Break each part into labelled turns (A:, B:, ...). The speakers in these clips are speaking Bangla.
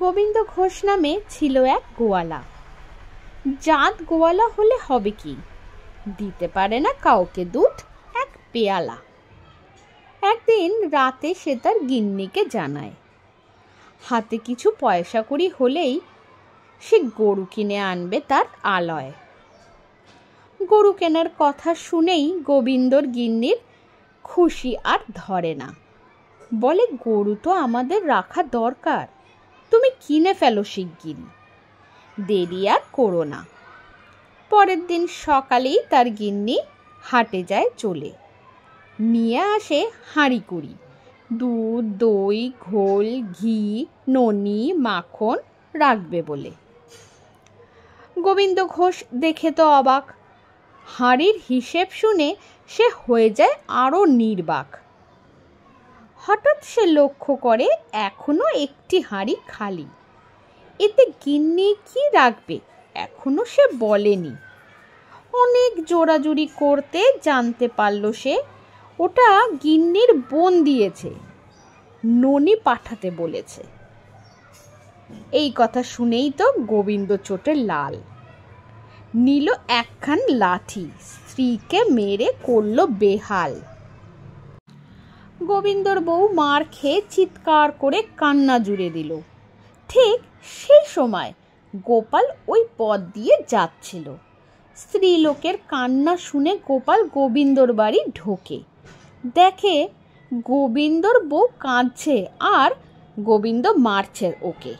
A: গোবিন্দ ঘোষ নামে ছিল এক গোয়ালা। জাত গোয়ালা হলে হবে কি, দিতে পারে না কাউকে দুধ এক পেয়ালা। একদিন রাতে সে তার গিন্নিকে জানায়, হাতে কিছু পয়সা কড়ি হলেই সে গরু কিনে আনবে তার আলয়। গরু কেনার কথা শুনেই গোবিন্দর গিন্নির খুশি আর ধরে না। বলে, গরু তো আমাদের রাখা দরকার, তুমি কিনে ফেলো শিগগিরি, দেরি আর করো না। পরের দিন সকালেই তার গিন্নি হাটে যায় চলে, নিয়ে আসে হাঁড়ি কুড়ি দুধ, দই, ঘোল, ঘি, ননি, মাখন রাখবে বলে। গোবিন্দ ঘোষ দেখে তো অবাক। হাঁড়ির হিসেব শুনে সে হয়ে যায় আরো নির্বাক। হঠাৎ সে লক্ষ্য করে এখনো একটি হাঁড়ি খালি। এতে গিন্নি কি রাখবে এখনো সে বলেনি। অনেক জোরাজুরি করতে জানতে পারল সে ওটা গিন্নির বোন দিয়েছে, ননি পাঠাতে বলেছে। এই কথা শুনেই তো গোবিন্দ চোটে লাল। নিল একখান লাঠি, স্ত্রীকে মেরে করল বেহাল। গোবিন্দর বউ মার খেয়ে চিৎকার করে কান্না জুড়ে দিল। ঠিক সেই সময় গোপাল ওই পথ দিয়ে যাচ্ছিল। স্ত্রী লোকের কান্না শুনে গোপাল গোবিন্দর বাড়ি ঢোকে। দেখে গোবিন্দর বউ কাঁদছে আর গোবিন্দ মারছে ওকে।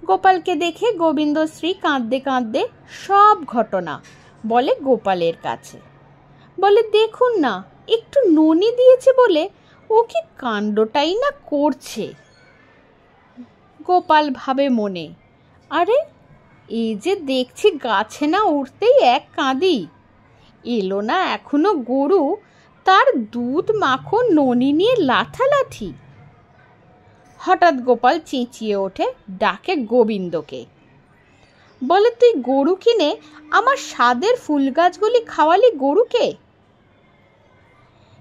A: গোপালকে দেখে গোবিন্দ স্ত্রী কাঁদতে কাঁদতে সব ঘটনা বলে গোপালের কাছে। বলে, দেখুন না, একটু ননি দিয়েছে বলে ও কি কাণ্ডটাই না করছে। গোপাল ভাবে মনে, আরে এই যে দেখছি গাছে না উঠতেই এক কাঁদি, এলো না এখনো গরু, তার দুধ মাখন ননি নিয়ে লাঠালাঠি। হঠাৎ গোপাল চেঁচিয়ে ওঠে, ডাকে গোবিন্দকে। বলে, তুই গরু কিনে আমার স্বাদের ফুল গাছগুলি খাওয়ালি গরুকে।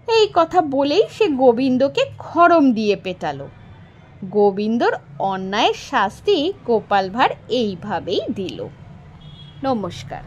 A: এই কথা বলেই সে গোবিন্দকে খড়ম দিয়ে পেটালো। গোবিন্দর অন্যায়ের শাস্তি গোপাল ভাঁড় এইভাবেই দিল। নমস্কার।